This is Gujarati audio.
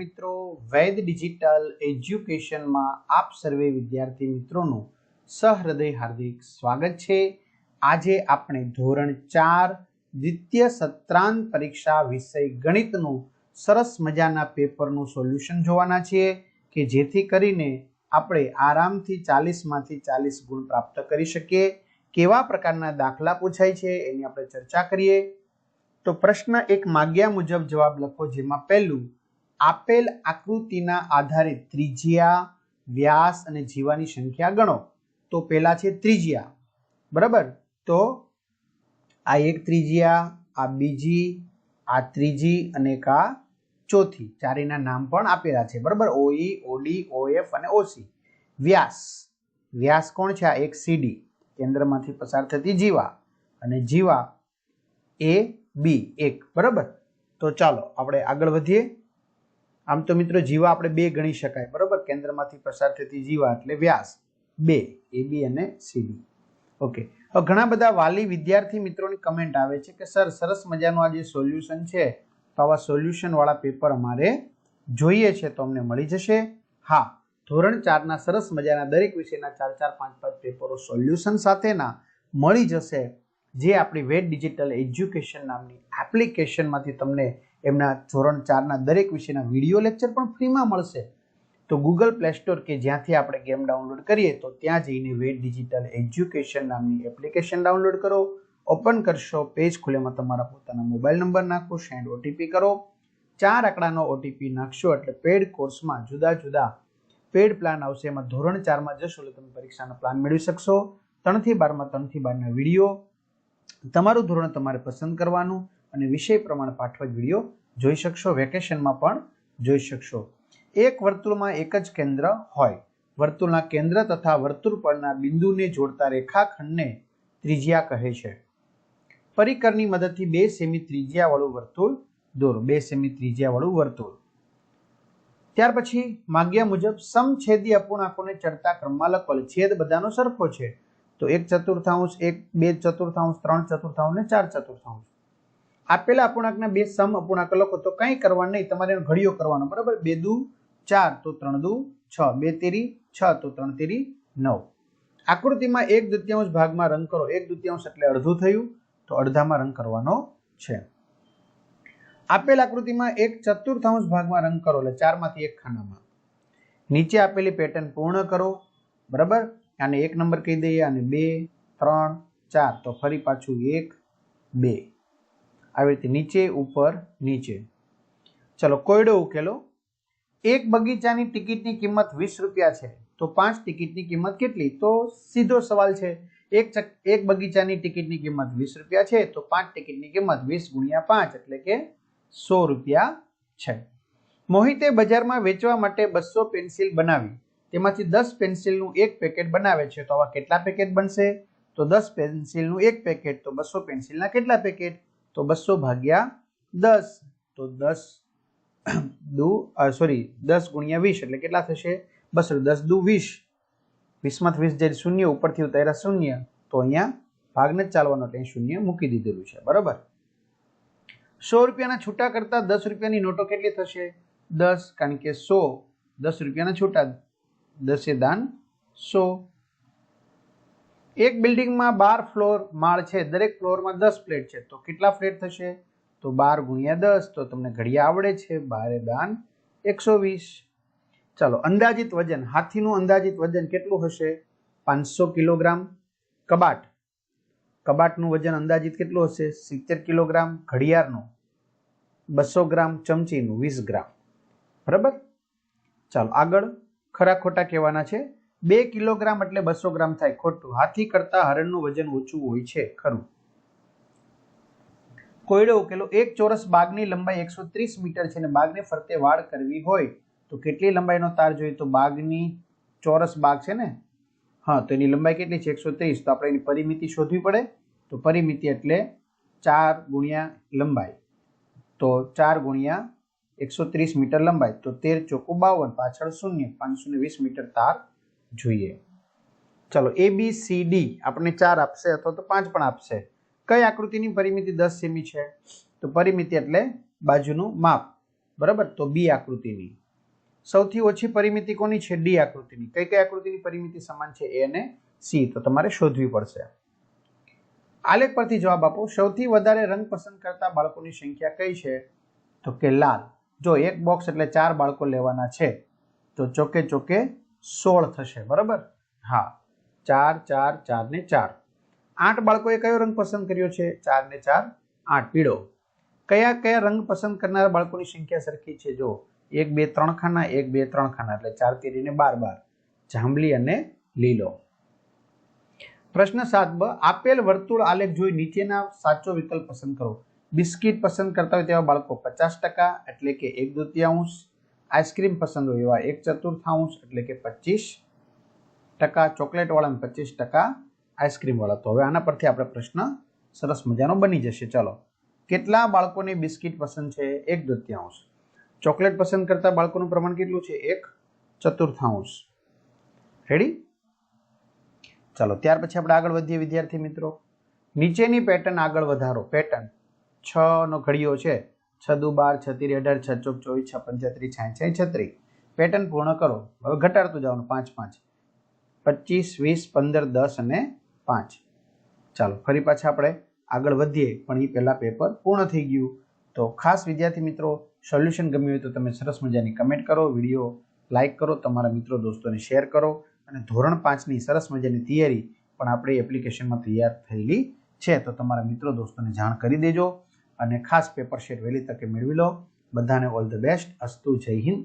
મિત્રો, વૈદ ડિજિટલ એજ્યુકેશનમાં આપ સર્વે વિદ્યાર્થી મિત્રોનું સહૃદય હાર્દિક સ્વાગત છે। આજે આપણે ધોરણ 4 દ્વિતીય સત્રાંત પરીક્ષા વિષય ગણિતનું સરસ મજાના પેપરનું સોલ્યુશન જોવાના છીએ કે જેથી કરીને આપણે આરામથી 40 માંથી 40 ગુણ પ્રાપ્ત કરી શકીએ। કેવા પ્રકારના દાખલા પૂછાય છે એની આપણે ચર્ચા કરીએ। તો પ્રશ્ન એક માગ્યા મુજબ જવાબ લખો, જેમાં પહેલું આપેલ આકૃતિના આધારે ત્રિજ્યા, વ્યાસ અને જીવાની સંખ્યા ગણો। તો પહેલા છે ત્રિજ્યા, બરાબર। તો આ એક ત્રિજ્યા, આ બીજી, આ ત્રીજી અને એક આ ચોથી, ચારેયના નામ પણ આપેલા છે, બરાબર। OE, OD, OF અને OC। વ્યાસ, વ્યાસ કોણ છે? આ એક CD, કેન્દ્રમાંથી પસાર થતી જીવા, અને જીવા A B એક, બરાબર। તો ચાલો આપણે આગળ વધીએ। આમ તો મિત્રો જીવા આપણે બે ગણી શકાય, બરાબર। કેન્દ્રમાંથી પસાર થતી જીવા એટલે વ્યાસ બે, AB અને CD। ઓકે, હવે ઘણા બધા વાલી વિદ્યાર્થી મિત્રોની કમેન્ટ આવે છે કે સર સરસ મજાનું આ જે સોલ્યુશન છે, તો આવા સોલ્યુશન વાળા પેપર અમારે જોઈએ છે, તો અમને મળી જશે? હા, ધોરણ 4 ના સરસ મજાના દરેક વિષયના 4-4, 5-5 પેપરો સોલ્યુશન સાથેના મળી જશે, જે આપણી વેદ ડિજિટલ એજ્યુકેશન નામની એપ્લિકેશનમાંથી તમને એમના ધોરણ 4 ના દરેક વિષયના વિડીયો લેક્ચર પણ ફ્રીમાં મળશે। તો ગૂગલ પ્લે સ્ટોર કે જ્યાંથી આપણે ગેમ ડાઉનલોડ કરીએ, તો ત્યાં જઈને વેદ ડિજિટલ એજ્યુકેશન નામની એપ્લિકેશન ડાઉનલોડ કરો, ઓપન કરશો, પેજ ખુલેમાં તમારા પોતાના મોબાઈલ નંબર નાખો, સેન્ડ OTP કરો, 4 આંકડાનો OTP નાખશો એટલે પેડ કોર્સમાં જુદા જુદા પેડ પ્લાન આવશે। એમાં ધોરણ 4માં જશો એટલે તમે પરીક્ષાનો પ્લાન મેળવી શકશો। 3 થી 12 માં 3 થી 12 ના વિડીયો, તમારું ધોરણ તમારે પસંદ કરવાનું અને વિષય પ્રમાણે પાઠવા વિડીયો જોઈ શકશો, વેકેશનમાં પણ જોઈ શકશો। એક વર્તુળમાં એક જ કેન્દ્ર હોય, વર્તુળના કેન્દ્ર તથા વર્તુળ પરના બિંદુને જોડતા રેખાખંડને ત્રિજ્યા કહે છે। પરિકરની મદદથી 2 સેમી ત્રિજ્યા વાળું વર્તુળ દોરો, 2 સેમી ત્રિજ્યા વાળું વર્તુળ। ત્યાર પછી માગ્યા મુજબ સમછેદી અપૂર્ણાંકોને ચડતા ક્રમમાં લખો। છેદ બધાનો સરખો છે, તો 1/4, 2 ચતુર્થાંશ, 3 ચતુર્થાંશ અને 4 ચતુર્થાંશ। આપેલા અપૂર્ણાંકના 2 સમ અપૂર્ણાંક લખો, તો કંઈ કરવાનું નહીં, તમારે ઘડિયો કરવાનો, બરાબર। 2 દુ 4 તો 3 દુ 6, 2 તેરી 6 તો 3 તેરી 9। આકૃતિમાં 1/2 ભાગમાં રંગ કરો, 1/2 એટલે અડધું થયું, તો અડધામાં રંગ કરવાનો છે। આપેલ આકૃતિમાં 1/4 ભાગમાં રંગ કરો, એટલે 4 માંથી 1 ખાનામાં। નીચે આપેલી પેટર્ન પૂર્ણ કરો, બરાબર। આને 1 નંબર કહી દઈએ, આને 2, 3, 4, તો ફરી પાછું 1, 2, આવી રીતે નીચે ઉપર નીચે। ચલો કોયડો ઉકેલો। એક બગીચાની ટિકિટની કિંમત 20 રૂપિયા છે, તો 5 ટિકિટની કિંમત કેટલી? તો સીધો સવાલ છે, એક બગીચાની ટિકિટની કિંમત 20 રૂપિયા છે, તો 5 ટિકિટની કિંમત 20 ગુણ્યા 5 એટલે કે 100 રૂપિયા છે। મોહિતે બજારમાં વેચવા માટે 200 પેન્સિલ બનાવી, તેમાંથી 10 પેન્સિલનું એક પેકેટ બનાવે છે, તો આવા કેટલા પેકેટ બનશે? તો 10 પેન્સિલનું એક પેકેટ, તો 200 પેન્સિલના કેટલા પેકેટ? તો 200 ભાગ્યા 10, તો 10 ગુણ્યા 20 એટલે કેટલા થશે? 200, 10 દુ 20, 20 માંથી 20 જાય શૂન્ય, ઉપરથી ઉતાર્યા શૂન્ય, તો અહીંયા ભાગ નથી ચાલવાનો એટલે શૂન્ય મૂકી દીધેલું છે, બરાબર। 100 રૂપિયાના છૂટા કરતા 10 રૂપિયાની નોટો કેટલી થશે? 10, કારણ કે 100 10 રૂપિયાના છૂટા, 10 દાન 100। એક બિલ્ડિંગમાં 12 ફ્લોર માળ છે, દરેક ફ્લોરમાં 10 ફ્લેટ છે, તો કેટલા ફ્લેટ થશે? તો 12 ગુણ્યા 10, તો તમને ઘડિયા આવડે છે, 12 દાન 120। ચાલો અંદાજિત વજન, હાથીનું અંદાજિત વજન કેટલું હશે? 500 કિલોગ્રામ। કબાટનું વજન અંદાજિત કેટલું હશે? 70 કિલોગ્રામ। ઘડિયાળનું 200 ગ્રામ, ચમચીનું 20 ગ્રામ, બરાબર। ચાલો આગળ ખરા ખોટા કહેવાના છે। 2 કિલોગ્રામ એટલે 200 ગ્રામ થાય, ખોટું। હાથી કરતા હરણનું વજન ઓછું હોય છે, ખરું। કોયડો ઉકેલો। એક ચોરસ બાગની લંબાઈ 130 મીટર છે અને બાગને ફરતે વાડ કરવી હોય, તો કેટલી લંબાઈનો તાર જોઈએ? તો બાગની ચોરસ બાગ છે ને, હા, તો એની લંબાઈ કેટલી છે? 130, તો આપણે એની પરિમિતિ શોધવી પડે, તો પરિમિતિ એટલે 4 ગુણ્યા લંબાઈ, તો 4 ગુણ્યા 130 મીટર લંબાઈ, તો 13 ચોકુ 52, પાછળ શૂન્ય, 520 મીટર તાર જોઈએ। ચલો ABCD આપણને 4 આપશે અથવા તો 5 પણ આપશે। કઈ આકૃતિની પરિમિતિ 10 સેમી છે? તો પરિમિતિ એટલે બાજુનું માપ, બરાબર, તો બી આકૃતિની. સૌથી ઓછી પરિમિતિ કોની છે? ડી આકૃતિની. કઈ કઈ આકૃતિની પરિમિતિ સમાન છે? એ અને સી. તો તમારે શોધવી પડશે. આલેખ પરથી જવાબ આપો. સૌથી વધારે રંગ પસંદ કરતા બાળકોની સંખ્યા કઈ છે? તો કે લાલ. જો એક બોક્સ એટલે 4 બાળકો લેવાના છે તો ચોકે ચોકે 16 થશે. બરાબર, હા, 4 4 4 ને 4. 8 બાળકોએ કયો રંગ પસંદ કર્યો છે? 4 ને 4 8, પીળો. કયા કયા રંગ પસંદ કરનારા બાળકોની સંખ્યા સરખી છે? જો 1 2 3 ખાના, 1 2 3 ખાના, એટલે 4 તેરીને 12 12. જાંબલી અને લીલો. પ્રશ્ન 7બ, આપેલ વર્તુળ આલેખ જોઈ નીચેના સાચો વિકલ્પ પસંદ કરો. બિસ્કિટ પસંદ કરતા હોય તેવા બાળકો 50%, એટલે કે 1/2. આઈસ્ક્રીમ પસંદ હોય એવા 1/4, એટલે કે 25%. ચોકલેટ વાળાને 25%, આઈસ્ક્રીમ વાળા. તો હવે આના પરથી આપણે પ્રશ્ન સરસ મજાનો બની જશે. ચલો, કેટલા બાળકોને બિસ્કિટ પસંદ છે? 1/2. ચોકલેટ પસંદ કરતા બાળકોનું પ્રમાણ કેટલું છે? 1/4. રેડી? ચાલો, ત્યાર પછી આપણે આગળ વધીએ વિદ્યાર્થી મિત્રો. નીચેની પેટર્ન આગળ વધારો. પેટર્ન 6 નો ઘડિયો છે. 6 દુ 12, 6 તેરી 18, 6 ચોક 24, 6 પંચા 30, 60 36. પેટર્ન પૂર્ણ કરો. હવે ઘટાડતું જવાનું. 5 5, 25 20 15 10 અને 5. ચાલો, ફરી પાછા આપણે આગળ વધીએ, પણ એ પહેલા પેપર પૂર્ણ થઈ ગયું. તો ખાસ વિદ્યાર્થી મિત્રો, સોલ્યુશન ગમ્યું હોય તો તમે સરસ મજાની કમેન્ટ કરો, વિડીયો લાઇક કરો, તમારા મિત્રો દોસ્તોને શેર કરો. અને ધોરણ 5ની સરસ મજાની થિયરી પણ આપણી એપ્લિકેશનમાં તૈયાર થયેલી છે, તો તમારા મિત્રો દોસ્તોને જાણ કરી દેજો. અને ખાસ પેપર શીટ વહેલી તકે મેળવી લો. બધાને ઓલ ધ બેસ્ટ. અસ્તુ. જય હિન્દ.